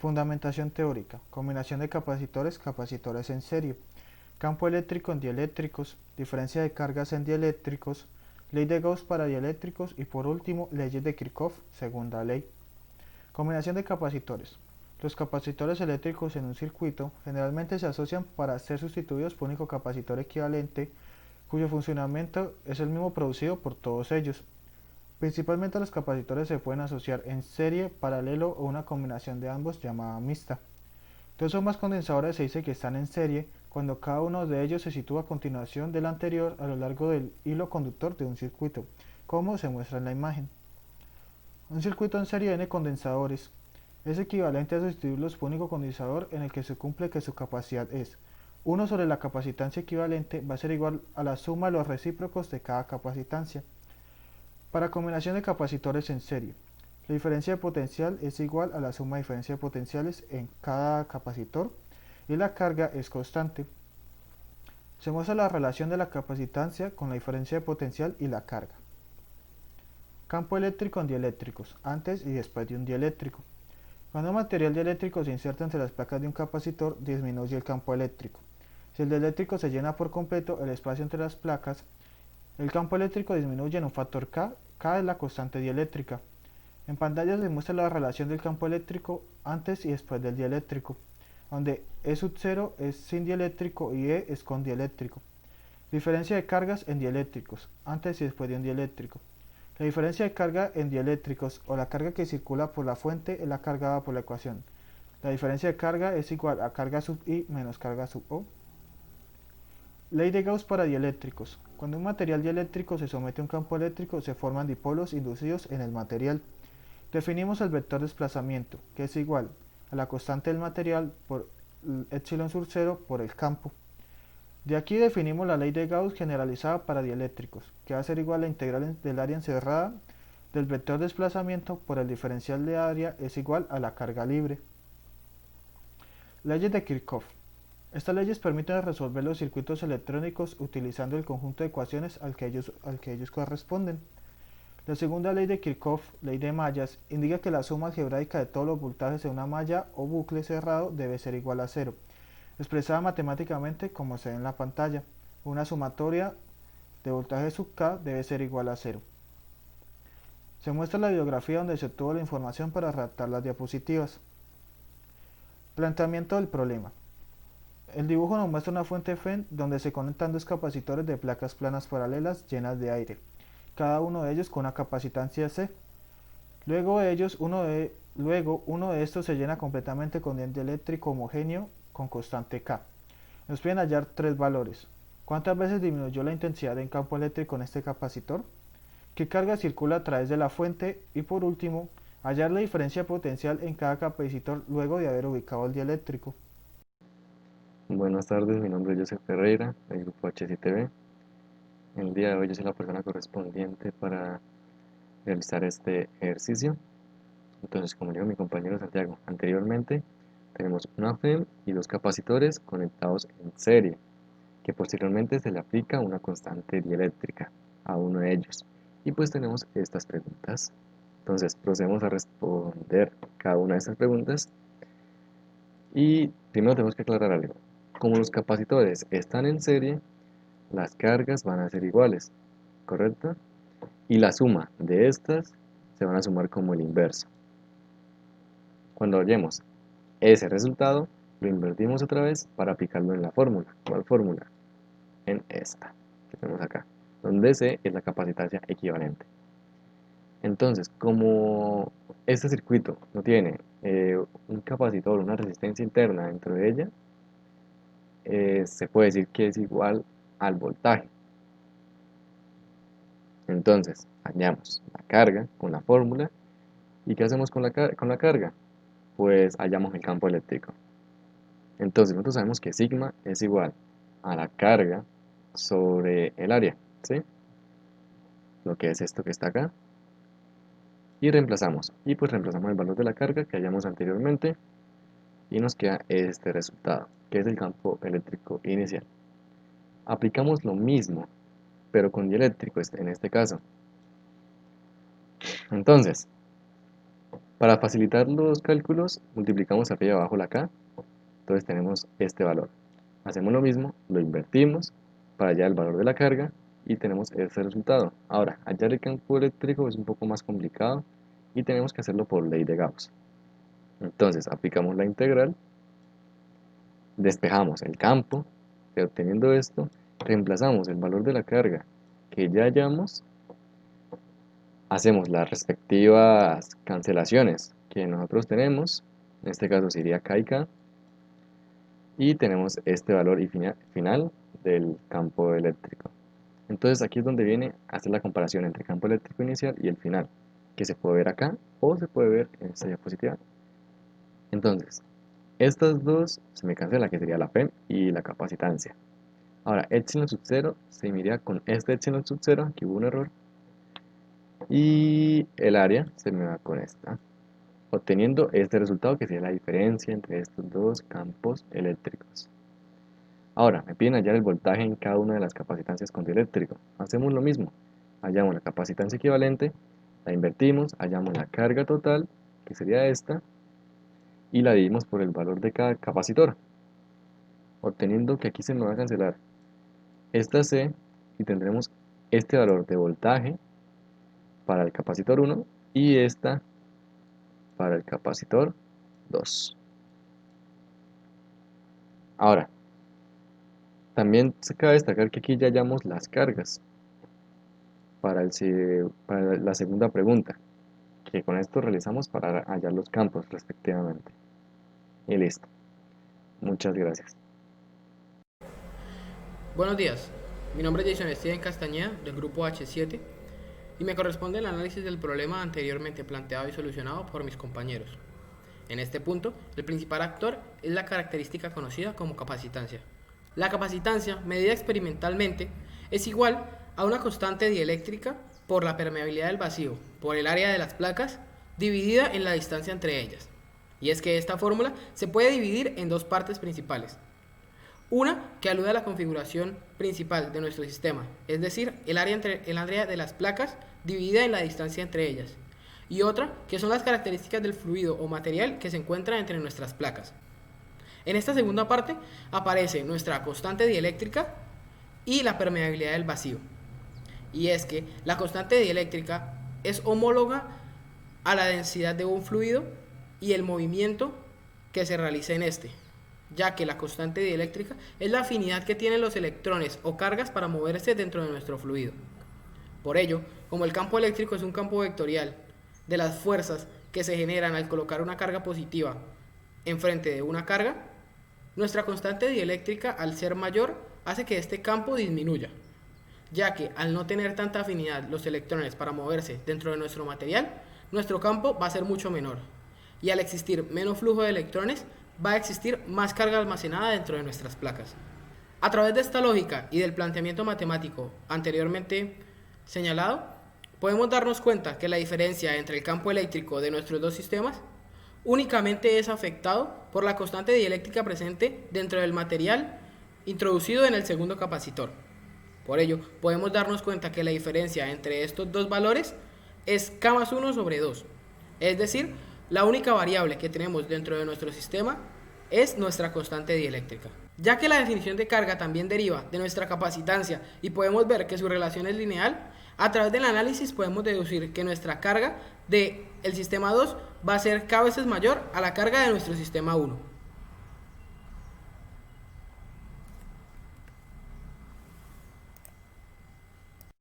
Fundamentación teórica. Combinación de capacitores, capacitores en serie. Campo eléctrico en dieléctricos. Diferencia de cargas en dieléctricos. Ley de Gauss para dieléctricos. Y por último, leyes de Kirchhoff, segunda ley. Combinación de capacitores. Los capacitores eléctricos en un circuito generalmente se asocian para ser sustituidos por un único capacitor equivalente cuyo funcionamiento es el mismo producido por todos ellos. Principalmente los capacitores se pueden asociar en serie, paralelo o una combinación de ambos llamada mixta. Dos o más condensadores se dice que están en serie cuando cada uno de ellos se sitúa a continuación del anterior a lo largo del hilo conductor de un circuito, como se muestra en la imagen. Un circuito en serie de n condensadores es equivalente a sustituirlos por un único condensador en el que se cumple que su capacidad es 1 sobre la capacitancia equivalente va a ser igual a la suma de los recíprocos de cada capacitancia. Para combinación de capacitores en serie, la diferencia de potencial es igual a la suma de diferencia de potenciales en cada capacitor y la carga es constante. Se muestra la relación de la capacitancia con la diferencia de potencial y la carga. Campo eléctrico en dieléctricos, antes y después de un dieléctrico. Cuando un material dieléctrico se inserta entre las placas de un capacitor, disminuye el campo eléctrico. Si el dieléctrico se llena por completo el espacio entre las placas, el campo eléctrico disminuye en un factor K. K es la constante dieléctrica. En pantalla se muestra la relación del campo eléctrico antes y después del dieléctrico, donde E sub 0 es sin dieléctrico y E es con dieléctrico. Diferencia de cargas en dieléctricos, antes y después de un dieléctrico. La diferencia de carga en dieléctricos o la carga que circula por la fuente es la carga dada por la ecuación. La diferencia de carga es igual a carga sub I menos carga sub O. Ley de Gauss para dieléctricos. Cuando un material dieléctrico se somete a un campo eléctrico, se forman dipolos inducidos en el material. Definimos el vector desplazamiento, que es igual a la constante del material por epsilon sub 0 por el campo. De aquí definimos la ley de Gauss generalizada para dieléctricos, que va a ser igual a la integral del área encerrada del vector desplazamiento por el diferencial de área es igual a la carga libre. Leyes de Kirchhoff. Estas leyes permiten resolver los circuitos electrónicos utilizando el conjunto de ecuaciones al que ellos corresponden. La segunda ley de Kirchhoff, ley de mallas, indica que la suma algebraica de todos los voltajes de una malla o bucle cerrado debe ser igual a cero, expresada matemáticamente como se ve en la pantalla. Una sumatoria de voltaje sub K debe ser igual a cero. Se muestra la bibliografía donde se obtuvo la información para redactar las diapositivas. Planteamiento del problema. El dibujo nos muestra una fuente FEN donde se conectan dos capacitores de placas planas paralelas llenas de aire, cada uno de ellos con una capacitancia C. Luego uno de estos se llena completamente con diente eléctrico homogéneo con constante K. Nos piden hallar tres valores. ¿Cuántas veces disminuyó la intensidad en campo eléctrico en este capacitor? ¿Qué carga circula a través de la fuente? Y por último, hallar la diferencia potencial en cada capacitor luego de haber ubicado el dieléctrico. Buenas tardes, mi nombre es Joseph Ferreira, del grupo HCTV. El día de hoy yo soy la persona correspondiente para realizar este ejercicio. Entonces, como dijo mi compañero Santiago anteriormente, tenemos una FEM y dos capacitores conectados en serie, que posteriormente se le aplica una constante dieléctrica a uno de ellos. Y pues tenemos estas preguntas. Entonces, procedemos a responder cada una de estas preguntas. Y primero tenemos que aclarar algo. Como los capacitores están en serie, las cargas van a ser iguales, ¿correcto? Y la suma de estas se van a sumar como el inverso. Cuando hallemos ese resultado, lo invertimos otra vez para aplicarlo en la fórmula. ¿Cuál fórmula? En esta que tenemos acá, donde C es la capacitancia equivalente. Entonces, como este circuito no tiene un capacitor, una resistencia interna dentro de ella, se puede decir que es igual al voltaje. Entonces, hallamos la carga con la fórmula. ¿Y qué hacemos con la carga? Pues hallamos el campo eléctrico. Entonces, nosotros sabemos que sigma es igual a la carga sobre el área, ¿sí? Lo que es esto que está acá. Y reemplazamos. Y pues reemplazamos el valor de la carga que hallamos anteriormente. Y nos queda este resultado, que es el campo eléctrico inicial. Aplicamos lo mismo, pero con dieléctrico en este caso. Entonces, Para facilitar los cálculos, multiplicamos arriba y abajo la K, entonces tenemos este valor. Hacemos lo mismo, lo invertimos para hallar el valor de la carga y tenemos este resultado. Ahora, hallar el campo eléctrico es un poco más complicado y tenemos que hacerlo por ley de Gauss. Entonces, aplicamos la integral, despejamos el campo, y obteniendo esto, reemplazamos el valor de la carga que ya hallamos, hacemos las respectivas cancelaciones que nosotros tenemos, en este caso sería K y K, y tenemos este valor final del campo eléctrico. Entonces aquí es donde viene a hacer la comparación entre el campo eléctrico inicial y el final, que se puede ver acá o se puede ver en esta diapositiva. Entonces, estas dos se me cancelan, que sería la P y la capacitancia. Ahora, epsilon sub 0 se miraría con este epsilon sub 0, aquí hubo un error, y el área se me va con esta, obteniendo este resultado que sería la diferencia entre estos dos campos eléctricos. Ahora, me piden hallar el voltaje en cada una de las capacitancias con dieléctrico. Hacemos lo mismo, hallamos la capacitancia equivalente, la invertimos, hallamos la carga total, que sería esta, y la dividimos por el valor de cada capacitor, obteniendo que aquí se me va a cancelar esta C y tendremos este valor de voltaje para el capacitor 1 y esta para el capacitor 2. Ahora, también se cabe destacar que aquí ya hallamos las cargas para la segunda pregunta, que con esto realizamos para hallar los campos respectivamente. Y listo. Muchas gracias. Buenos días, mi nombre es Jason Steven Castañeda del grupo H7 y me corresponde el análisis del problema anteriormente planteado y solucionado por mis compañeros. En este punto, el principal actor es la característica conocida como capacitancia. La capacitancia, medida experimentalmente, es igual a una constante dieléctrica por la permeabilidad del vacío, por el área de las placas, dividida en la distancia entre ellas. Y es que esta fórmula se puede dividir en dos partes principales. Una que alude a la configuración principal de nuestro sistema, es decir, el área de las placas dividida en la distancia entre ellas. Y otra que son las características del fluido o material que se encuentra entre nuestras placas. En esta segunda parte aparece nuestra constante dieléctrica y la permeabilidad del vacío. Y es que la constante dieléctrica es homóloga a la densidad de un fluido y el movimiento que se realiza en este, ya que la constante dieléctrica es la afinidad que tienen los electrones o cargas para moverse dentro de nuestro fluido. Por ello, como el campo eléctrico es un campo vectorial de las fuerzas que se generan al colocar una carga positiva enfrente de una carga, nuestra constante dieléctrica, al ser mayor, hace que este campo disminuya, ya que al no tener tanta afinidad los electrones para moverse dentro de nuestro material, nuestro campo va a ser mucho menor, y al existir menos flujo de electrones, va a existir más carga almacenada dentro de nuestras placas. A través de esta lógica y del planteamiento matemático anteriormente señalado, podemos darnos cuenta que la diferencia entre el campo eléctrico de nuestros dos sistemas únicamente es afectado por la constante dieléctrica presente dentro del material introducido en el segundo capacitor. Por ello, podemos darnos cuenta que la diferencia entre estos dos valores es K más 1 sobre 2, es decir, la única variable que tenemos dentro de nuestro sistema es nuestra constante dieléctrica. Ya que la definición de carga también deriva de nuestra capacitancia y podemos ver que su relación es lineal, a través del análisis podemos deducir que nuestra carga del sistema 2 va a ser K veces mayor a la carga de nuestro sistema 1.